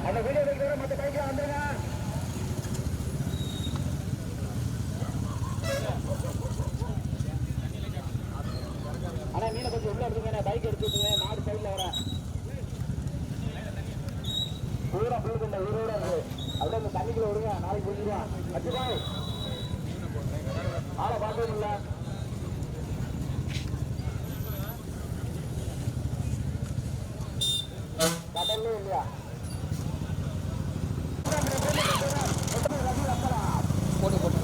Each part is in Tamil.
அந்த வீடியோ எடுக்கிற மற்ற பைக்ல வந்துருங்க. ஆனா மீனை கொஞ்சம் உள்ள எடுத்துங்க, பைக் எடுத்துங்க. மாடு சைட்ல வர பூரா புழுக்குண்ட ஊரோட இருக்கு. அப்படியே அந்த தண்ணிக்குள்ள விடுங்க, நாளைக்கு புரிஞ்சுடுவான். அச்சுபாய் ஆளை பார்க்கவே இல்லை. கடல்லே இல்லையா போட்டு போட்டு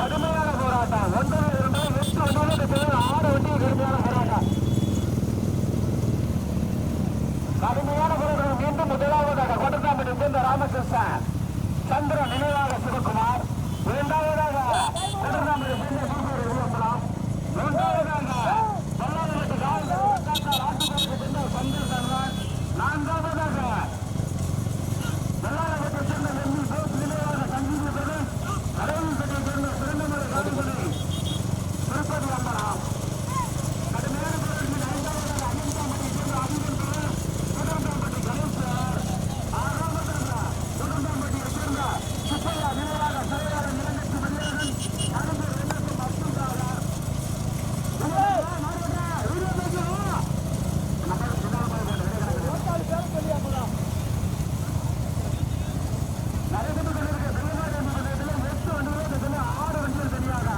கடுமையான போராட்டம். 9 8 6 வண்டி கடுமையான போராட்டம். கடுமையான போராட்டம். மீண்டும் முதலாவதாக கொட்டக்காம்பட்டி சேர்ந்த ராமகிருஷ்ணன் சந்திரன் நினைவாக சிவகுமார். இரண்டாவதாக கொட்டக்காம்பட்டி சேர்ந்த சூப்பர் மூன்றாவதாக பல்லாவரத்து ராட்டுப்பட்டி சேர்ந்த சந்திரன். நான்காவதாக பல்லாவரத்தை சேர்ந்த நெல்லி போஸ் நினைவாக சங்கீதத்துடன் அரவிந்தத்தை சேர்ந்த சிறந்தமலை கரும்புடி திருப்பதி அம்பலம். கடுமையான போராட்டத்தில் ஐந்தாவதாக அண்ணன்காம்பட்டி சேர்ந்த அபிநந்தன் சுடந்தாம்பட்டி கணேசர். ஆறாவதாக சுடந்தாம்பட்டியை சேர்ந்த சுப்பையா நினைவாக சிறையாளர் நிலங்கட்சி மரியாதன் அறிஞர் வெள்ளத்தில் அப்துல்லாளர். நடைபெற்று கொண்டிருக்க தமிழ்நாடு என்பதில் 8 வண்டிகள் 6 வண்டிகள் தனியாக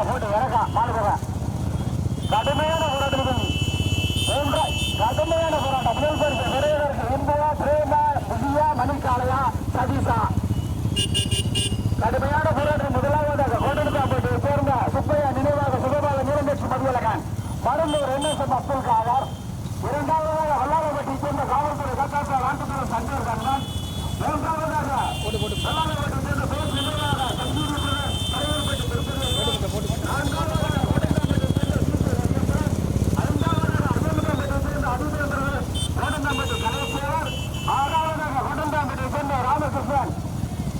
போட்டு இறக்கா மாடு போக கடுமையான போராட்டம் கடுமையான போராட்டம் முதல் பரிசு நிறைவேற்கு இன்பா பிரேமா புதியா மணிக்காலையா சதீஷா கடுமையான போராட்டம் முதலாவதாக கோட்டனுக்காப்பட்டு சேர்ந்த சுப்பையா நினைவாக சுகபால நீரம்பேற்று மதியழகன் மருந்தூர் என்எஸ்எம் அப்துல் காதர் இரண்டாவதாக வல்லாரப்பட்டி சேர்ந்த காவல்துறை கட்டாசா நாட்டுப்புற சங்கர் கண்ணன் மூன்றாவதாக வல்லாரப்பட்டி சேர்ந்த பேர் நினைவாக சங்கீத தலைவர்பட்டி திருப்பதி நான்காவதாக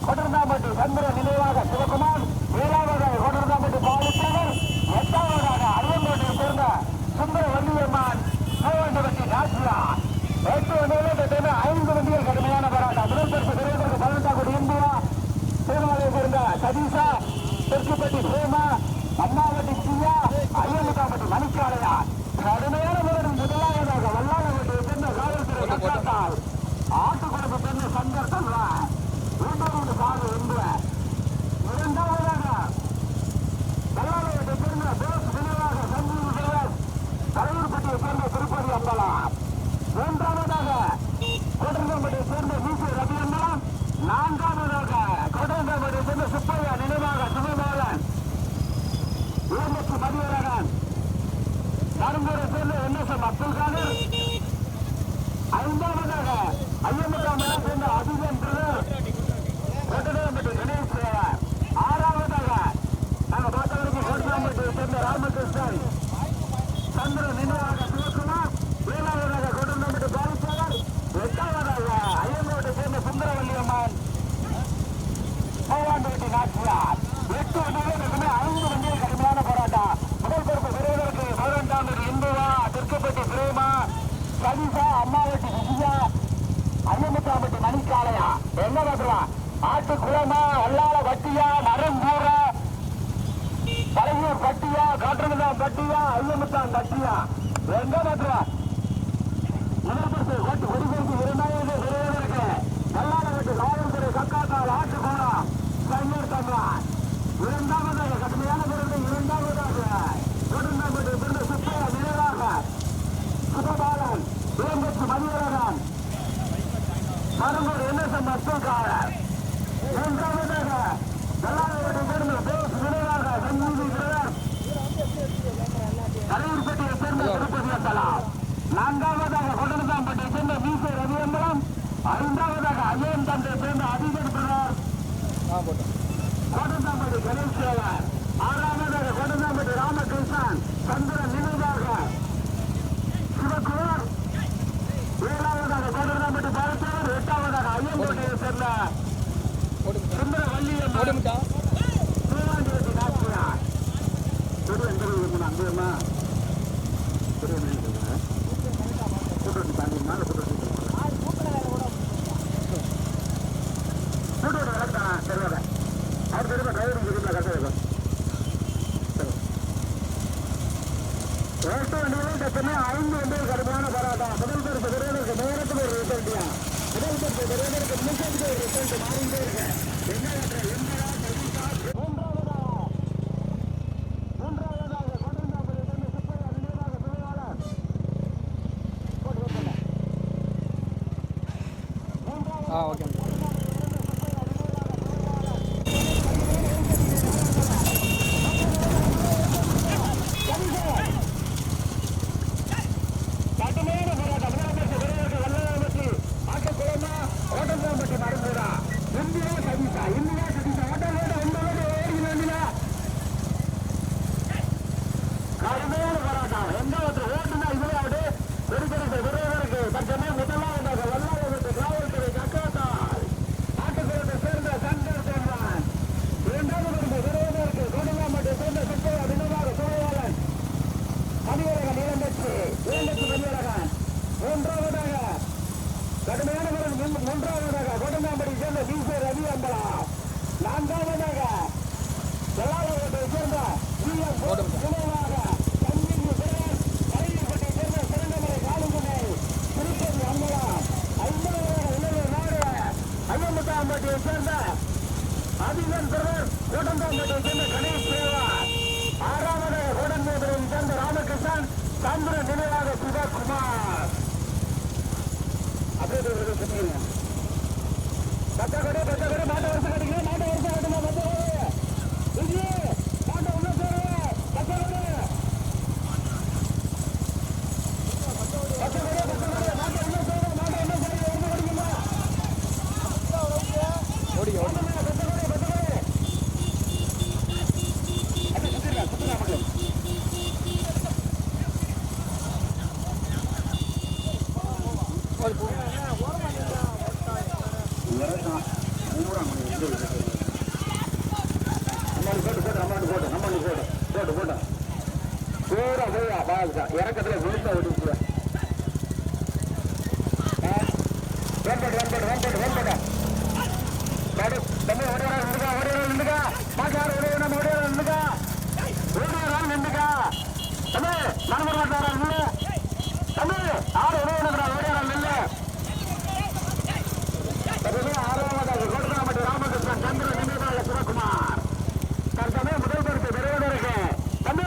கொடர்ந்தாம்பட்டி சந்திர நினைவாக சிவகுமார் ஏழாவதாக கொடர்ந்தாம்பட்டி பாலிசேகர் எட்டாவதாக அரியங்கோட்டையை சேர்ந்த சுந்தர வள்ளியம்மான் மூவண்டவட்டி நாசியா 8 வண்டிகள் 5 வண்டிகள் கடுமையான போராட்டம் முதல் பரிசு பெறுவதற்கு 18 கோடி இந்தியா திருமலையை சேர்ந்த சதீஷா தெற்குப்பட்டி பிரேமா அண்ணாவட்டி சியா அரியமுகாம்பட்டி மணிக்காலையா கடுமையான போராட்டம் முதலாவதாக வல்லாரப்பட்டியை சேர்ந்த காவல்துறை கட்டாத்தால் ஆட்டுக்குழம்பு சேர்ந்த சங்கர் சொல்றான் இரண்டாவது காது ஒன்று இரண்டாவதாக வல்லாரப்பட்டியை சேர்ந்த போஸ் நினைவாக சஞ்சீவ் தேவர் தலைவர்பட்டியை சேர்ந்த திருப்பதி அம்பலம் மூன்றாவதாக கோட்டரங்கம்பட்டியை சேர்ந்த விசி ரவி அம்பலம் நான்காவதாக கோட்டரங்கம்பட்டியை சேர்ந்த சுப்பையா நினைவாக சுமபாலன் இளம்பச்சி மதியழகன் கரும்பூரை சேர்ந்த என்எஸ்எம் அப்துல் காதர் ஐந்தாவதாக ஐயமுகாமலை சேர்ந்த அதிகம் கோட்டரங்கம்பட்டி கணேஷ் தேவர் ஆறாவதாக நாங்கள் பார்த்தவருக்கு கோட்டரங்கம்பட்டியை சேர்ந்த ராமகிருஷ்ணன் சந்திர நினைவாக சிவகுமார் ஏழாவதாக கோட்டரங்கம்பட்டி பாலிசேகர் எட்டாவதாக ஐயங்கோட்டை சேர்ந்த சுந்தரவல்லி அம்மன் மூவாண்டவட்டி நாச்சியார் 8 வண்டிகளுக்கு 5 வண்டிகள் கடுமையான போராட்டம் முதல் பொறுப்பு பெறுவதற்கு 18 இந்துவா தெற்குப்பட்டி பிரேமா சதீஷா அம்மாவட்டி விஜயா ஐயமுகாம்பட்டி மணிக்காலையா என்ன பார்த்துருவா ஆட்டுக்குளமா வல்லார வட்டியா நரம்பூரா பழையூர் பட்டியா காற்றங்குதான் பட்டியா ஐயமுத்தான் பட்டியா எங்க பார்த்துருவா முதல் பரிசு ஓட்டு ஒடிபெருக்கு 2000 பெறுவதற்கு வல்லாரவட்டி காவல்துறை கக்காத்தால் ஆட்டுக்கூடா சையர் தங்கான் இரண்டாவதாக கடுமையான பிறகு இரண்டாவதாக கோட்டரங்கம்பட்டி பிறந்த சுப்பையா நினைவாக சுகபாலன் இளம்பச்சி மதியழகன் மருந்தூர் என்எஸ்எம் அப்துல் காதர் மூன்றாவதாக வல்லாரவட்டி சேர்ந்த போஸ் நினைவாக சஞ்சீவி தேவர் தலைவர்பட்டியை சேர்ந்த திருப்பதி அம்பலம் நான்காவதாக கொடர்ந்தாம்பட்டியை சேர்ந்த விசி ரவி அம்பலம் ஐந்தாவதாக அஜயன் தந்தை சேர்ந்த அதிகன் பிரதர் கோட்டரங்கம்பட்டி கணேஷ் தேவர் ஆறாவதாக கோட்டரங்கம்பட்டி ராமகிருஷ்ணன் சந்திரன் நினைவாக சிவகுமார் ஏழாவதாக கோட்டரங்கம்பட்டி பாலசேகர் எட்டாவதாக ஐயங்கோட்டையை சேர்ந்த சுந்தர வள்ளியம்மன் மூவாண்டவட்டி நாச்சியார் அங்கேயுமா கூட்டு தாண்டி மேலே கூட்டு தெரியாத அவர் தெரியுமா டிரைவர் தெரியுமா கரெக்டாக இருக்கும் 8 வண்டிகளும் தப்புமே 5 வண்டிகள் கடுமையான போராட்டம் முதல் பரிசு பெறுவதற்கு நேரத்தில் ஒரு ரிசல்ட்டியா முதல் பரிசு பெறுவதற்கு நிமிஷத்துக்கு ஒரு ரிசல்ட் மாறிட்டே இருக்கு ஓகே ஆட்டுக்குளமா கோட்டரங்கம்பட்டி மருந்தூரா இந்தியா சதீஷா கோட்டந்தாம்பட்டியை சேர்ந்த அதிகன் பிரதர், கோட்டந்தாம்பட்டியை சேர்ந்த கணேஷ் தேவா, ஆறாவது கோடன்பேட்டை சேர்ந்த ராமகிருஷ்ணன், சந்திர நினைவாக சிவகுமார். அப்படியே சுத்திங்க பச்சைக்கொடி பச்சைக்கொடி மாட்ட வருஷம் கட்டிக்கிறேன், மாட்ட வருஷம் கட்டுமா பச்சைக்கொடி மாட்ட உள்ள சேரு பச்சைக்கொடி பச்சைக்கொடி பச்சைக்கொடி மாட்ட உள்ள சேரு மாட்ட உள்ள சேரு வருஷம் கட்டிக்குமா ஓடி ஓடி பச்சைக்கொடி பச்சைக்கொடி அப்படி சுத்திடலாம் சுத்திடலாம் மட்டும் இறக்கத்துல விழுந்தா ஓடிச்சு ராமகிருஷ்ணன் சந்திர நினைவாக சிவகுமார் தற்சமய முதல் பரிசு பெறுவதற்கு தம்பி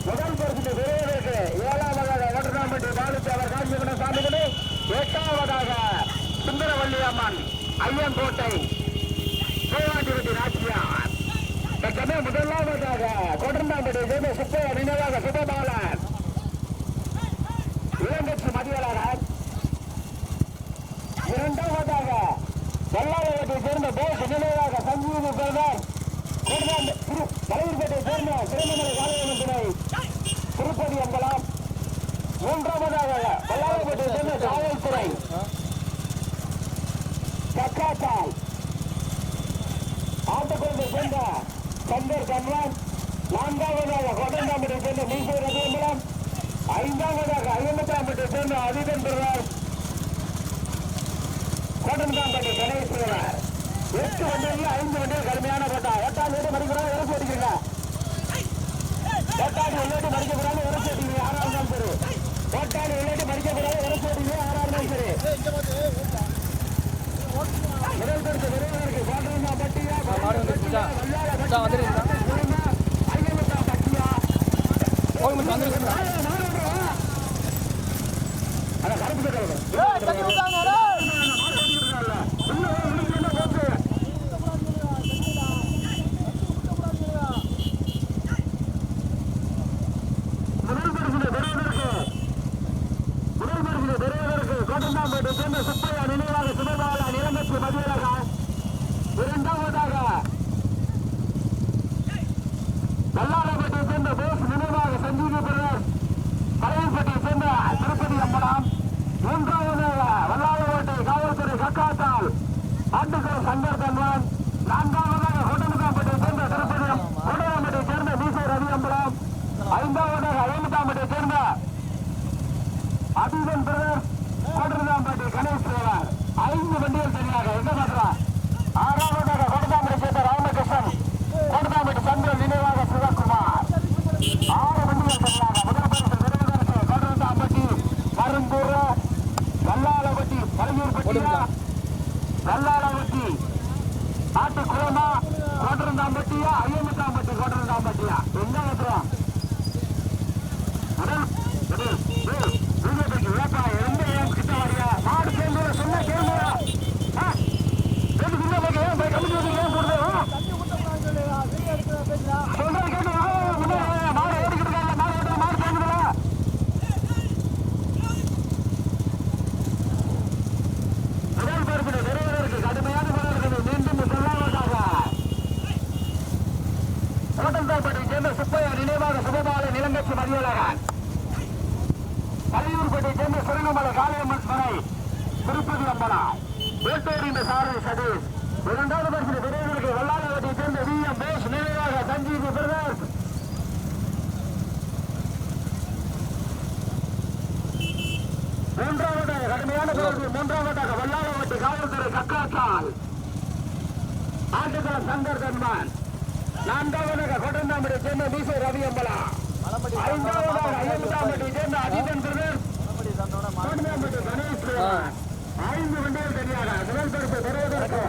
முதல் பரிசு பெறுவதற்கு 7வது வட்டராம்பட்டி பாலுச்சவர் காஞ்சிபுரம் சாமிகளே, 8வது சுந்தரவல்லி அம்மன் ஐயங்கோட்டை சிவாண்டிவட்டி நாச்சியார். தற்சமய முதலாவதாக கோட்டந்தாம்பட்டியை சேர்ந்த சுப்பையா நினைவாக சுபபாலன் இளங்கட்சி மதியழகன். 2வதாக வல்லாளவத்தை சேர்ந்த போஸ் நினைவாக சஞ்சீவி பிரதர், தலைவர்பேட்டை சேர்ந்த திருமணமலை காலையம்மன் துணை திருப்பதி அம்பலம். 3வதாக வல்லாளவத்தை சேர்ந்த காவல்துறை கக்காத்தால் ஆட்டுக்குழந்தை சேர்ந்த சந்தர் கன்வான். 4வதாக கோட்டந்தாம்பட்டியை சேர்ந்த மீசை ரவியம்பலம். 5வதாக ஐயம்பத்தாம்பட்டியை சேர்ந்த அதிபன் பிரதர் கோட்டந்தாம்பட்டி கணேஸ்வரர். 8 வண்டியில் 5 வண்டியில் கடுமையான போட்டா. ஓட்டாளி மடிக்கிறாங்க இறச்சி அடிக்கிறீங்க, ஓட்டாளி உள்ளாட்டி மடிக்கிறாங்க இறச்சி அடிக்கிறீங்க. 6வது நாள் சரி, ஓட்டாளி உள்ளாட்டி மடிக்கிறாங்க இறச்சி அடிக்கிறீங்க. 6வது நாள் சரி. முதல் பரிசு விரைவதற்கு கோட்டந்தாம்பட்டியா ஐயம்பத்தாம்பட்டியா அதான் கருப்பு கோட்டந்தாம்பேட்டை சேர்ந்த சுப்பையா நினைவாக சுபபாலன் இளங்கட்சி மதியழகன். 2வதாக வல்லாளப்பட்டியை சேர்ந்த போஸ் நினைவாக சஞ்சீவி பிரதர், தலைவர்பட்டியை சேர்ந்த திருப்பதி அம்பலம். 3வதாக வல்லாளப்பட்டி காவல்துறை கக்காத்தால் ஆட்டுக்கல் சங்கர் தன்வான். 4வதாக கோட்டந்தாம்பட்டியை சேர்ந்த திருப்பதி கோட்டந்தாம்பட்டியை சேர்ந்த மீசை ரவி அம்பலம். 5வதாக ஐயம்பத்தாம்பட்டியை சேர்ந்த அதிபன் பிரதர் கோட்டந்தாம்பட்டி கணேஸ்வரர். 5 வண்டிகள் சரியாக எங்க மாத்திரம். 6வதாக கோட்டந்தாம்பட்டி சேர்ந்த ராமகிருஷ்ணன், கோட்டந்தாம்பட்டி சந்திரன் நினைவாக சிவகுமார். 6 வண்டிகள் சரியாக. முதல் பரிசு பெறுவதற்கு கோட்டந்தாம்பட்டி மருந்தூர் வல்லாளவட்டி பழையூர்பட்டியா வல்லாளவட்டி ஆட்டுக்குளமா கோட்டந்தாம்பட்டியா ஐயம்பத்தாம்பட்டி கோட்டந்தாம்பட்டியா எங்க மாத்திரம். மாடு சேர்ந்து சொன்ன கேள்வியா மாடு ஓடிக்கிட்டு மாடு சேர்ந்துடா. முதல் பரிசு பெறுவதற்கு கடுமையான போராட்டத்தை மீண்டும் சொல்லாவதாக கோட்டந்தாம்பட்டியை சேர்ந்த சுப்பையா நினைவாக சுபபாலன் இளங்கட்சி மதியழகன். தலையூர்பேட்டை சேர்ந்த சிறுங்கமலை காளியம்மன் துணை திருப்பதி அம்பலம். வேட்டூர் இந்த சாரதி சதீஷ். 2வது பரிசு பெறுவதற்கு வல்லாளவட்டியை சேர்ந்த VM போஸ் நினைவாக சஞ்சீவி பிரதர். 3வதாக கடுமையான போராட்டம். 3வதாக வல்லாளவட்டி காவல்துறை கக்காத்தால் ஆட்டுக்குளம் சங்கர் தன்மான். 4வதாக கோட்டந்தாம்பட்டியை சேர்ந்த மீசை ரவி அம்பலம். 5 வண்டிகள் தனியாக முதல் பரிசு பெறுவதற்கு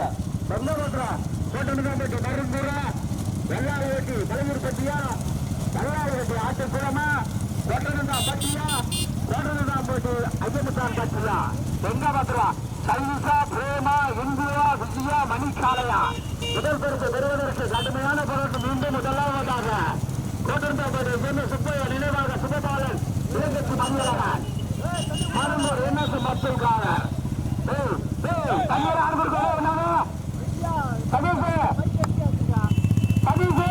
கோட்டனுக்காம்பட்டி மருந்தூரா வெள்ளாறு வெட்டி பழகிருப்பட்டியா வெள்ளாறு வெட்டி ஆட்டுக்குளமா கோட்டனந்தா பட்டியா கோட்டனந்தாம்பட்டி ஐயமுத்தான் பட்டியா எங்க பாத்துருவா சைனிசா பிரேமா இந்தியா விஜயா மணிக்காலையா முதல் பரிசு பெறுவதற்கு கடுமையான போராட்டம் மீண்டும் முதலாவதாக கோட்டனந்தாம்பட்டி சேர்ந்த சுப்பையா நினைவாக சுபபாலன் இலங்கை மணியழகன் மருந்தூர் என்ன மக்களுக்காக தண்ணீர் ஆரம்பிருக்கோம் என்னங்க சதீஷ்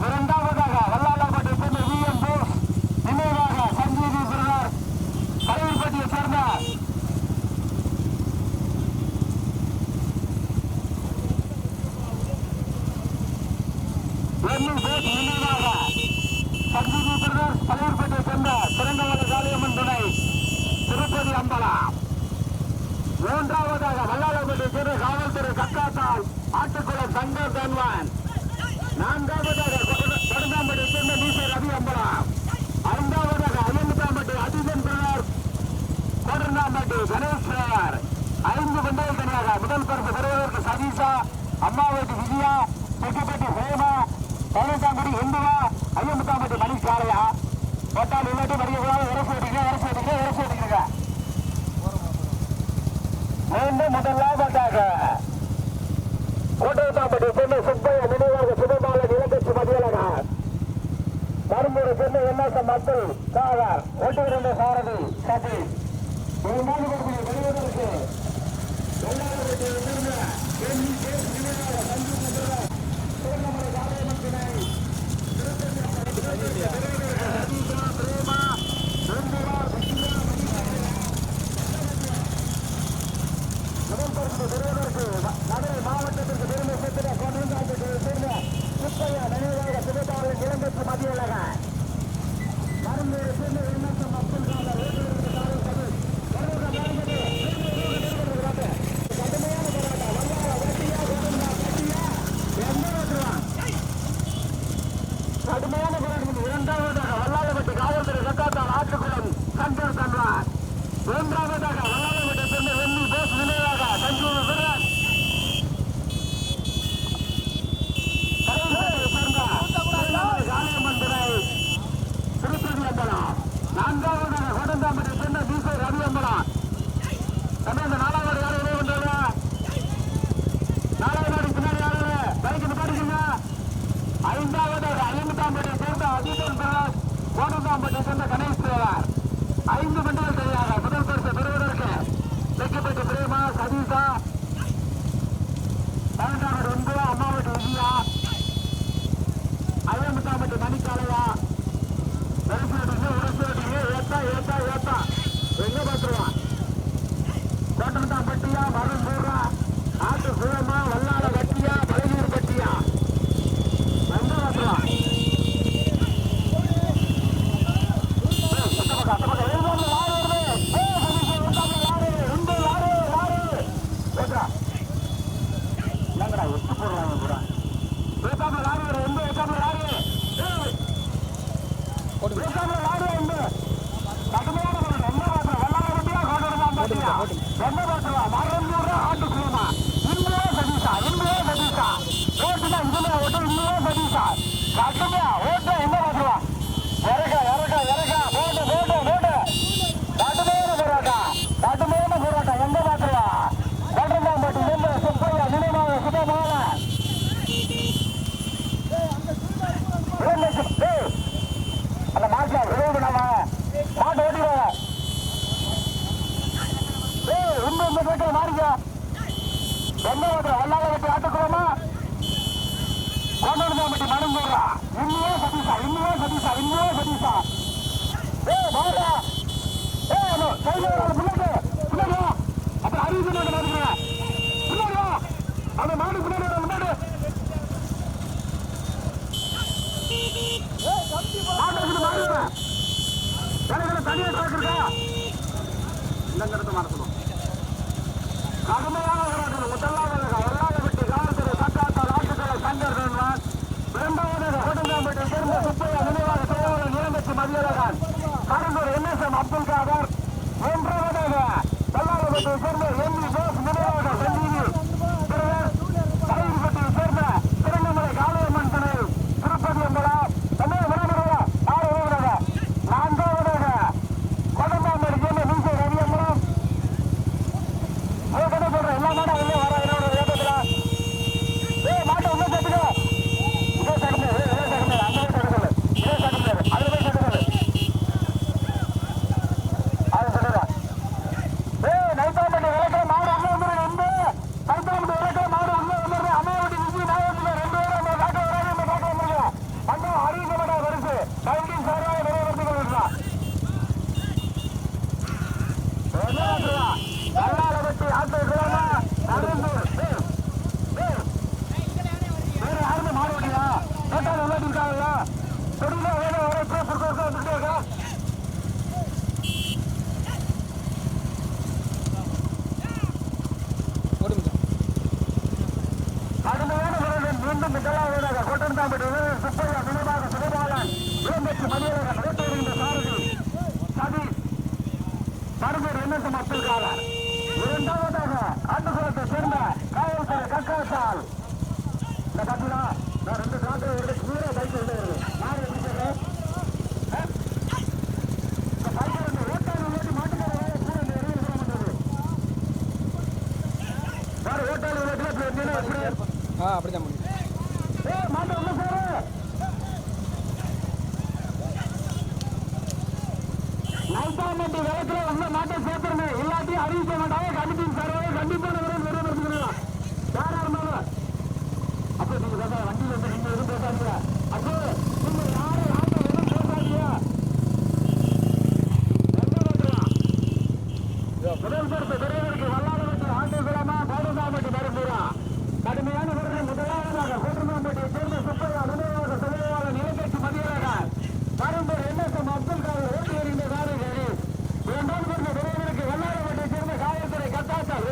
இரண்டாவதாக வல்லாளப்பட்டி சேர்ந்த விஎம் போஸ் நினைவாக சஞ்சீவி பிரதர் பழையப்பட்டியை சேர்ந்த நினைவாக சஞ்சீவி பிரதர் பழையப்பட்டியை சேர்ந்த சிறந்தவள காளியம்மன் துணை திருப்பதி அம்பலம். மூன்றாவதாக வல்லாளப்பட்டி சேர்ந்த காவல்துறை கக்காத்தால் ஆட்டுக்குளம் சங்கர் தன்வான். நான்காவதாக கொடுந்தாம்பட்டி சேர்ந்த நீசர் ரவி அம்பலம். ஐந்தாவதாக அயமுத்தாம்பட்டி அதிபன் பிரதர் கொடுந்தாம்பட்டி கணேஸ்வர். 5 வண்டிகள் தனியாக முதல் பரிசு பெறுவதற்கு சதீஷா அம்மாவதி விஜயா செட்டிப்பட்டி பிரேமா பதினெட்டாம்பட்டி இந்துவா ஐயமுத்தாம்பட்டி மணிக்காலையா போட்டால் இல்லாட்டி மறியக்கூடாது. அரசு ஓட்டிக்கிறீங்க மீண்டும் முதலாவதாக கோட்டயத்தாம்பட்டி சேர்ந்த சுப்பையா நினைவாக சுபபாலன் இலங்கை மதியழகன். மருந்தூரை சேர்ந்த என்எஸ்எம் மக்கள் சாகர் ஓட்டுகிற சாரதி சதீஷ். பெறுவதற்கு மதுரை மாவட்டத்திற்கு பெருமை சேர்ந்த கொண்டாம்பட்டியை சேர்ந்த சுப்பையா நினைவாக சுபபாலன் இலங்கை மதியழகன். மருந்தூரை சேர்ந்த என்எஸ்எம் மக்கள் சாகர் கடுமையான போராட்டம். இரண்டாவதாக வல்லாளப்பட்டி காவல்துறை கக்காத்தால் ஆட்டுக்குளம் சங்கர் தன்வான். மூன்றாவதாக வல்லாளப்பட்டி சேர்ந்த வெள்ளி போஸ் நினைவாக சஞ்சீவி பிரதர் காளியம்மன் துணை திருப்பதி அம்பலம். நான்காவதாக கோடந்தாம்பட்டி சேர்ந்த நீசர் ரவி அம்பலம். இந்த 4வது யாரும் உதவி பண்றாங்க? 4வது நாடு பின்னாடி யாரு பைக்கு நிப்பாட்டிக்கீங்க. 5ஆவதாக அயமுத்தாம்பட்டியை சேர்ந்த அதிபன் பிரதர் கோடந்தாம்பட்டியை சேர்ந்த கணேஸ்வரர். 5 வண்டிகள் தனியாக முதல் பரிசு பெறுவதற்கு செட்டிப்பட்டி பிரேமா சதீஷா 12வது இந்துவா அம்மாவட்டி விஜயா அயமுத்தாம்பட்டி மணிக்காலையா ஏத்தா எங்க பாத்துருவான். கோட்டனத்தாம்பட்டியா மருந்தூரா ஆட்டு சுழமா வல்லாள கட்டியா பழகியூர் பட்டியா எங்க பாத்துருவான். வல்லாளப்பட்டி ஆட்டுக்குளமா கோண்டனந்தாம்பட்டி மருந்தூரா இன்னும் சதீஷா மாறா அப்புறம் அறிவு பின்னாடி அந்த மாடு பின்னாடி முன்னாடி தனியா ட்ராக் இருக்கா இந்த இடத்த மாற சொல்லுவோம் கடுமையான முதலாவதாக வெள்ளாளப்பட்டி காவல்துறை தக்காத்தால் ஆட்டுக்களை சங்கர் வேண்டான். இரண்டாவதாக கொடுங்காம்பட்டி சேர்ந்த சுப்பையா நினைவாக செயலாளர் நிலங்கட்சி மதியழகன் கருந்தூர் NSM அப்துல் காதர். மூன்றாவதாக வெள்ளாளப்பட்டியை சேர்ந்த ME போஸ் நினைவாக சஞ்சீவி தலைப்பட்டியை சேர்ந்த திருநெல்வேலி காளியம்மன் துணை திருப்பதி என்பதா தமிழ் விரும்புகிறதா ஆறு விரும்புகிறதா. நான்காவதாக கொடுங்காம்பட்டி சேர்ந்த நீசை ரவியம்பலம் சொல்ற எல்லா மாட்டும் உள்ளே வர என்னோட வேகத்துல மாட்டை உள்ள சேர்த்துக்க. இதே சகமே அந்த சகமே இதே சகமே அதுல போய் சேர்த்துக்காரு. அது சொல்லுறேன். நைத்தாம்பட்டி விளக்கிற மாடு உள்ள வந்துடுறேன். வந்து நைத்தாம்பட்டி விளக்கிற மாடு உள்ள வந்துடுறேன். அம்மாவட்டி விஜய் நாயகத்துல 2 பேரும் நம்ம காட்ட வராது. நம்ம காட்ட வந்துருக்கோம். அண்ணா அறிவிக்கப்பட்ட வருஷம் 19 சாராக நிறைவேற்றி கொண்டிருக்கான். வெள்ளாளப்பட்டி ஆட்டோ வேற யாருமே மாற முடியா கேட்டால் உள்ளாட்டி இருக்காங்களா தொழில வேலை வர வந்துட்டே இருக்கா. கடுமையான முறையில் மீண்டும் முதலாவதாக கோட்டந்தாம்பட்டி சுப்பையா நினைவாக சுடபாலன் இளம்பெற்று மதியழகன் ஓட்டு வருகின்ற சாரதி சதீஷ் கருந்தூர் NSM அப்துல் காதர். இரண்டாவதாக ஆட்டுக்குளத்தை சேர்ந்த காவல்துறை கக்காசால். இந்த பாத்தீங்களா நான் 2 காட்டு கீழே பைக் வருது. நான் எப்படி சொல்றேன் இந்த பைக் ஓட்டாளி ஓட்டி மாட்டுக்கார வேலை கூட இந்த இடையில சொல்ல மாட்டது. வேற ஓட்டாளி ஓட்டில அப்படிதான் முடியும். மாட்ட உள்ள சார் நைத்தாம்பட்டி விளக்குல உள்ள மாட்டை சேர்த்துருங்க. இல்லாட்டி அறிவிக்க மாட்டாங்க. கண்டிப்பின் சார்பாக கண்டிப்பான நிறைவேற்றிக்கலாம். யாரா இருந்தாலும் அப்போ நீங்க பேச வண்டியில இருந்து நீங்க எதுவும் பேசாதீங்க. அப்போ நீங்க யாரும் ஆட்டோ எதுவும் பேசாதீங்க. முதல் பருத்த பெரியவருக்கு வல்லாளப்பட்டி ஆட்டோ கிராமா கோடந்தாம்பட்டி மருந்தூரா கடுமையான முறையில் முதலாவதாக கோட்டந்தாம்பட்டியை சேர்ந்த சுப்பையா நினைவாக செயலாளர் நிலக்கட்சி மதியழகன் மருந்தூர் NSM அப்துல் காதர் ஓட்டி வருகின்ற சாரதி. இரண்டாவது பருத்த பெரியவருக்கு வல்லாளப்பட்டியை சேர்ந்த காவல்துறை கட்டாத்தால்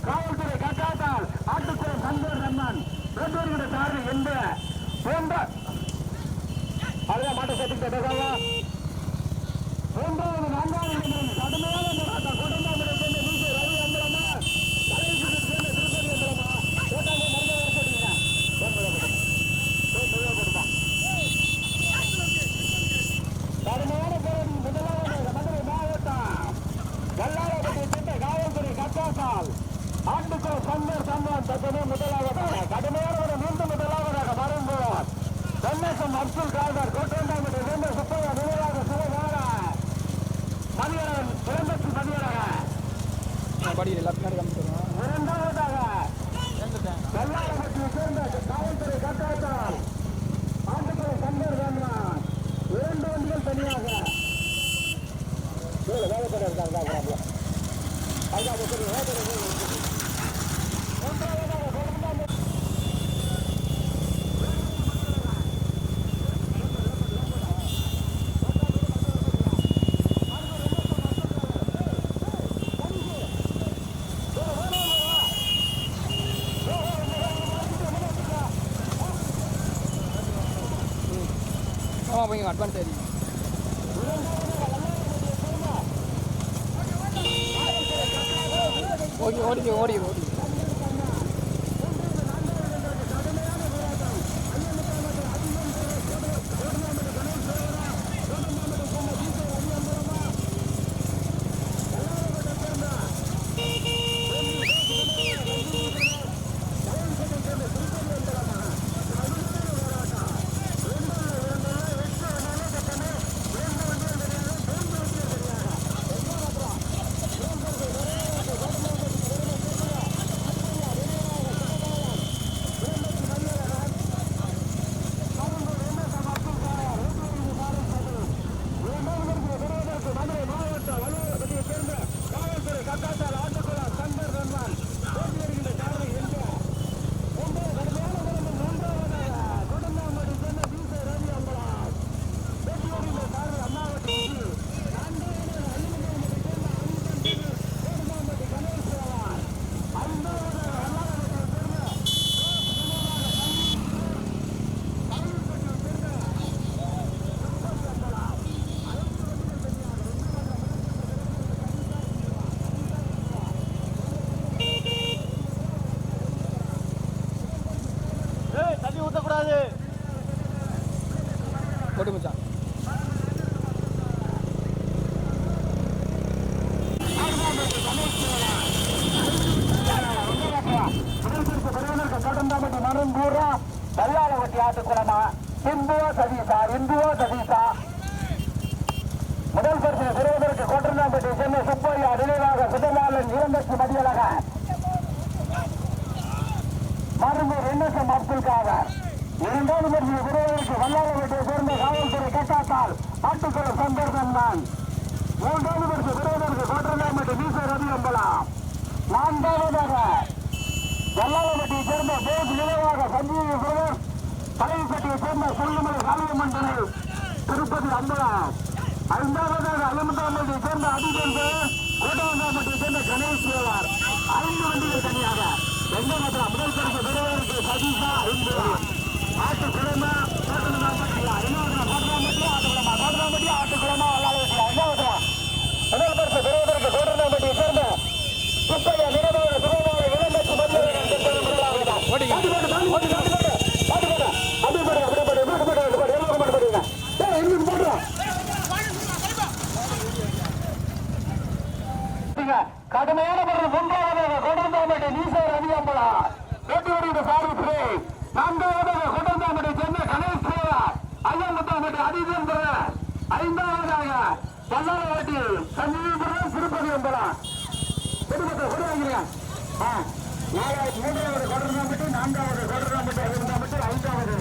காவல்துறை கட்டாத்தால் ஆட்டுக்குளம் சந்தோர் ரம்மன் ஓட்டு வருகின்ற சாரதி எந்த அதுதான் மாட்டை சேர்த்துக்கிட்ட பேசாவா. மூன்றாவது நான்காவது கடுமையான போராட்டம் கொடுங்காம்பட்டியை சேர்ந்த நீசை ரவி அம்பலமா தலைவருக்கு சேர்ந்த திருப்பதி அம்பலமா ஓட்டாங்க மருந்து வர சொல்றீங்க. கடுமையான போராட்டம் முதலாவது மதுரை மாவட்டம் வெள்ளாளப்பட்டியை சேர்ந்த காவல்துறை கட்டாசால் ஆட்டுக்குளம் சந்தர் சம்பவம் தப்பனே முதலாவதாக கடுமையான மீண்டும் முதலாவதாக மருந்துவார் NSM அப்துல் காதர் கோட்டந்தாம்பட்டியை சேர்ந்த சுப்பையா நினைவாக சுகமான மதியழகன் இளம்பெற்று மதியழகன். இரண்டாவதாக வெள்ளாளப்பட்டியை சேர்ந்த காவல்துறை கட்டாசால் ஆட்டுக்குளம் சந்தர் சம்பவம் 2 வண்டிகள் தனியாக வேலைப்பட இருக்காங்க. அட்வான்ஸ் ஆயிடுச்சு. ஓடி கூடாது. போட்டு மச்சான். கடந்தாமட்டி மருங்கூரா கல்லாளவட்டி ஆட்டுக்குளமா இந்துவா சதீசா முதல் பரிசு பெறுவதற்கு கொட்டந்தாம்பட்டி சென்னை சுப்பையா நினைவாக சுடலாளன் இளங்கட்சி மதியழக மருங்கூர் என்எஸ்எம் அப்துல் காதர். இரண்டாவது பரிசு பெறுவதற்கு வல்லாளவட்டியை சேர்ந்த காவல்துறை கட்டாத்தால் ஆட்டுக்குளம் சந்தர்சன் தான். மூன்றாவது பரிசு பெறுவதற்கு கொட்டந்தாம்பட்டி மீச ரவி அம்பலம். நான்காவதாக வல்லாளவட்டியை சேர்ந்த போஸ் நினைவாக சஞ்சீவி பிரதர் தலைப்பட்டியை சேர்ந்த சொல்லுமலை காளியம்மன் துணை திருப்பதி அம்பலம். ஐந்தாவதாக அலமதாம்பட்டியை சேர்ந்த அதிபர் கோட்டவந்தாம்பட்டியை சேர்ந்த கணேஷ் தேவார். 5 வண்டிகள் தனியாக வெங்கமத்ரா முதல் பரிசு பெறுவதற்கு சதீஷா இந்துவா ஆட்டுக்குளமா கோட்டவந்தாம்பட்டியா கோட்டவந்தாம்பட்டி ஆட்டுக்குளமா வல்லாளவட்டி. ஐந்தாவதா முதல் பரிசு பெறுவதற்கு கோட்டவந்தாம்பட்டியை சேர்ந்த சுப்பையா நினைவாக சுகமாக இளங்கட்சி மதியழகன். கடுமையான மூன்றாவதாக கொட்டந்தாம்பட்டி நீச ரவி அம்பலா வெட்டி வருகிற சாரி. நான்காவதாக கொட்டந்தாம்பட்டி சென்னை கணேஷ் தேவார் ஐயாம்பத்தாம்பட்டி அதிதேந்திர. ஐந்தாவதாக வல்லாளவட்டி சஞ்சீவிபுரம் திருப்பதி அம்பலா. மூன்றாவது கொட்டந்தாம்பட்டி, நான்காவது கொட்டந்தாம்பட்டி, ஐந்தாவது